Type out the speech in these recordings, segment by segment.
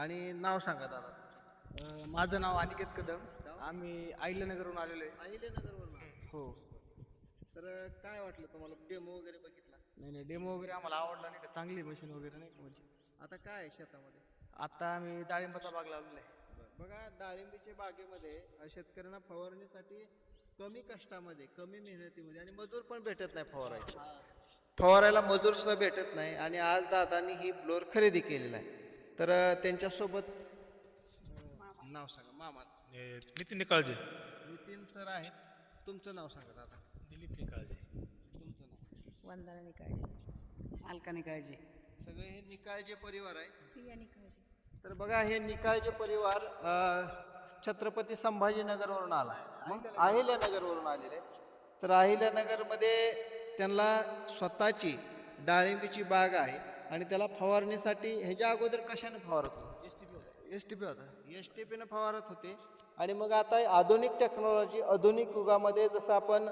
आणि नाव सांगा दादा तुमचं. माझं नाव अनिकेत कदम. आम्ही अहिल्यानगरहून आलेलो आहे. अहिल्यानगरवरून हो. तर काय वाटलं तुम्हाला डेमो वगैरे बघितला? नाही नाही, डेमो वगैरे आम्हाला आवडला नाही का, चांगली मशीन वगैरे नाही का म्हणजे. आता काय आहे शेतामध्ये? आता आम्ही डाळिंबाचा बाग लावलेला आहे. बघा डाळिंबीच्या बागेमध्ये शेतकऱ्यांना फवारणीसाठी कमी कष्टामध्ये कमी मेहनतीमध्ये आणि मजूर पण भेटत नाही फवारायला मजूर सुद्धा भेटत नाही. आणि आज दादांनी ही ब्लोअर खरेदी केलेला आहे. तर त्यांच्यासोबत नाव सांगा मामा. नितीन निकाळजे. नितीन सर आहेत. तुमचं नाव सांगा दादा. दिलीप निकाळजे. तुमचं नाव? वंदना निकाळजे, अलका निकाळजे, सगळे हे निकाळजे परिवार आहे. प्रिया निकाळजे. तर बघा हे निकाळजे परिवार छत्रपती संभाजीनगरवरून आला, मग अहिल्यानगरवरून आलेले. तर अहिल्यानगरमध्ये त्यांना स्वतःची डाळिंबीची बाग आहे आणि त्याला फवारणीसाठी ह्याच्या अगोदर कशाने फवारत होते? STP होता. STPनं फवारत होते. आणि मग आता आधुनिक टेक्नॉलॉजी, आधुनिक युगामध्ये जसं आपण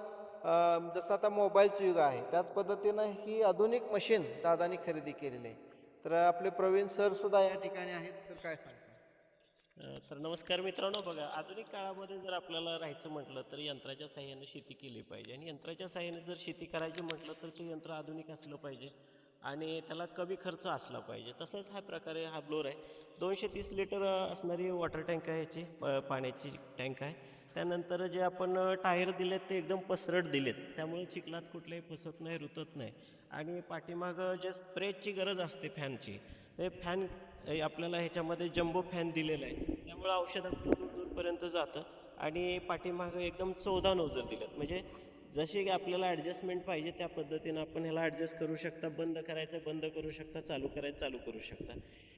जसं आता मोबाईलचं युग आहे त्याच पद्धतीनं ही आधुनिक मशीन दादानी खरेदी केलेली आहे. तर आपले प्रवीण सर सुद्धा या ठिकाणी आहेत. तर काय सांगता? तर नमस्कार मित्रांनो. बघा, आधुनिक काळामध्ये जर आपल्याला राहायचं म्हटलं तर यंत्राच्या साहाय्याने शेती केली पाहिजे. आणि यंत्राच्या साहाय्याने जर शेती करायची म्हटलं तर ते यंत्र आधुनिक असलं पाहिजे आणि त्याला कमी खर्च असला पाहिजे. तसंच हा प्रकारे हा ब्लोअर आहे. 230 लिटर असणारी वॉटर टँक आहे याची, पाण्याची टँक आहे. त्यानंतर जे आपण टायर दिलेत ते एकदम पसरट दिलेत, त्यामुळे चिखलात कुठल्याही फसत नाही, रुतत नाही. आणि पाठीमागं जे स्प्रेची गरज असते फॅनची, ते फॅन आपल्याला ह्याच्यामध्ये जम्बो फॅन दिलेला आहे, त्यामुळे औषध आपलं दूर दूरपर्यंत जातं. आणि पाठीमागं एकदम 14 नोझल दिलेत, म्हणजे जशी आपल्याला ॲडजस्टमेंट पाहिजे त्या पद्धतीनं आपण ह्याला ॲडजस्ट करू शकता. बंद करायचं बंद करू शकता, चालू करायचं चालू करू शकता.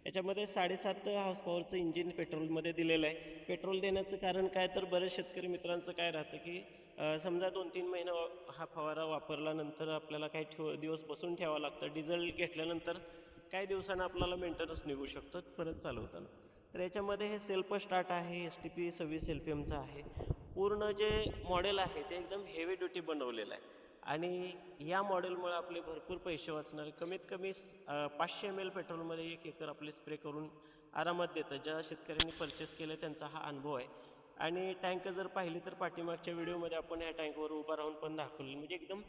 याच्यामध्ये 7.5 हॉर्स पॉवरचं इंजिन पेट्रोलमध्ये दिलेलं आहे. पेट्रोल देण्याचं कारण काय, तर बरेच शेतकरी मित्रांचं काय राहतं की समजा 2-3 महिने हा फवारा वापरल्यानंतर आपल्याला काही दिवस बसून ठेवावं लागतं. डिझेल घेतल्यानंतर काही दिवसानं आपल्याला मेंटेनन्स निघू शकतो परत चालवताना. तर याच्यामध्ये हे सेल्फ स्टार्ट आहे, STP 26 LPMचं आहे. पूर्ण जे मॉडेल आहे ते एकदम हेवी ड्युटी बनवलेलं आहे. आणि या मॉडेलमुळे आपले भरपूर पैसे वाचणार. कमीत कमी 500 ml पेट्रोलमध्ये 1 एकर आपले स्प्रे करून आरामात देतं. ज्या शेतकऱ्यांनी परचेस केलं त्यांचा हा अनुभव आहे. आणि टँक जर पाहिली तर पाठीमागच्या व्हिडिओमध्ये आपण या टँकवर उभा राहून पण दाखवलं. म्हणजे एकदम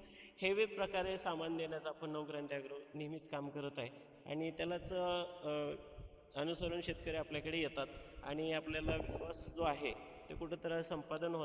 हेवी प्रकारे सामान देण्याचं आपण नवक्रांती ॲग्रो नेहमीच काम करत आहे. आणि त्यालाच अनुसरून शेतकरी आपल्याकडे येतात आणि आपल्याला विश्वास जो आहे ते कुठंतरी संपादन होतं.